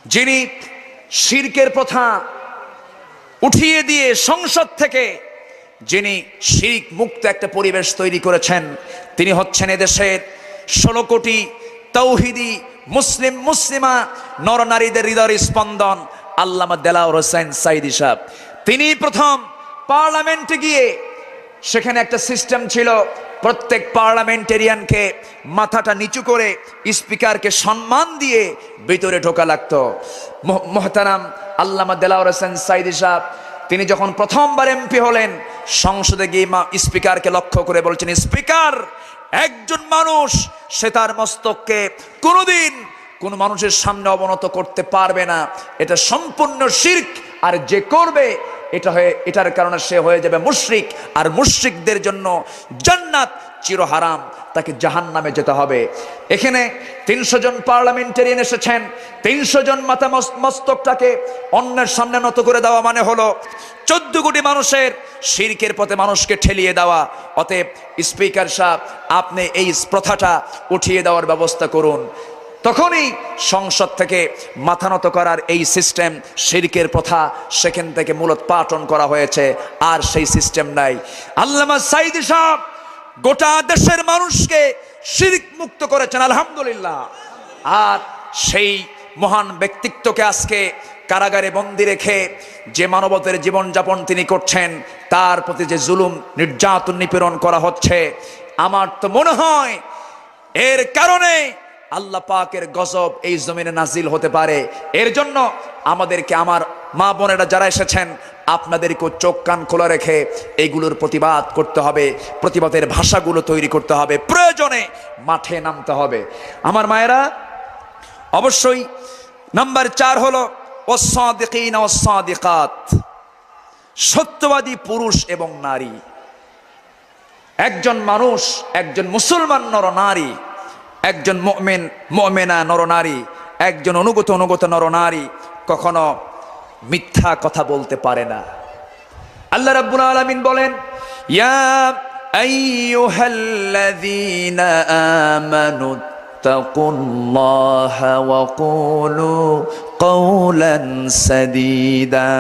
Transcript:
যিনি শিরকের প্রথা উঠিয়ে দিয়ে সংসদ থেকে যিনি শিরক মুক্ত একটা পরিবেশ তৈরি করেছেন, তিনি হচ্ছেন এদেশের 16 কোটি তৌহিদি মুসলিম মুসলিমা নরনারীদের হৃদয়ের স্পন্দন আল্লামা দেলাওয়ার হোসেন সাঈদী সাহেব। তিনি প্রথম পার্লামেন্টে গিয়ে, সেখানে একটা সিস্টেম ছিল, প্রত্যেক পার্লামেন্টেরিয়ানকে মাথাটা নিচু করে স্পিকারকে সম্মান দিয়ে ভিতরে ঢোকা লাগতো। মুহতারাম আল্লামা দেলাওয়ার হোসেন সাঈদী সাহেব তিনি যখন প্রথমবার এমপি হলেন, সংসদে গিয়ে স্পিকারকে লক্ষ্য করে বলছেন, স্পিকার, একজন মানুষ সে তার মস্তককে কোনোদিন কোন মানুষের সামনে অবনত করতে পারবে না, এটা সম্পূর্ণ শিরক, আর যে করবে এটার কারণে সে হয়ে যাবে মুশরিক, আর মুশরিকদের জন্য জান্নাত চিরহারাম, তাকে জাহান্নামে যেতে হবে। এখানে 300 জন পার্লামেন্টেরিয়ান এসেছেন, 300 জন মাথা মস্তকটাকে অন্যের সামনে নত করে দেওয়া মানে হলো 14 কোটি মানুষের শিরকের পথে মানুষকে ঠেলিয়ে দেওয়া। অতএব স্পিকার সাহেব, আপনি এই প্রথাটা উঠিয়ে দেওয়ার ব্যবস্থা করুন। তখনই সংসদ থেকে মাথা নত করার এই সিস্টেম, শিরকের প্রথা সেখান থেকে মূলোৎপাটন করা হয়েছে, আর সেই সিস্টেম নাই। আল্লামা সাঈদী সাহেব গোটা দেশের মানুষকে শিরক মুক্ত করেছেন, আলহামদুলিল্লাহ। আর সেই মহান ব্যক্তিত্বকে আজকে কারাগারে বন্দি রেখে যে মানবতার জীবনযাপন তিনি করছেন, তার প্রতি যে জুলুম নির্যাতন নিপীড়ন করা হচ্ছে, আমার তো মনে হয় এর কারণে আল্লাহ পাকের গজব এই জমিনে নাজিল হতে পারে। এর জন্য আমাদেরকে, আমার মা বোনেরা যারা এসেছেন, আপনাদেরকেও চোখ কান খোলা রেখে এইগুলোর প্রতিবাদ করতে হবে, প্রতিবাদের ভাষাগুলো তৈরি করতে হবে, প্রয়োজনে মাঠে নামতে হবে। আমার মায়েরা, অবশ্যই নাম্বার 4 হলো ওয়াস-সাদিকিন ওয়াস-সাদিকাত, সত্যবাদী পুরুষ এবং নারী। একজন মানুষ, একজন মুসলমান নরনারী, একজন মুমিন মুমিনা নরনারী, একজন অনুগত নরনারী কখনো মিথ্যা কথা বলতে পারে না। আল্লাহ রাব্বুল আলামিন বলেন, ইয়া আইয়ুহাল্লাযীনা আমানু তাকুল্লাহা ওয়া কুলু কাওলান সাদীদা।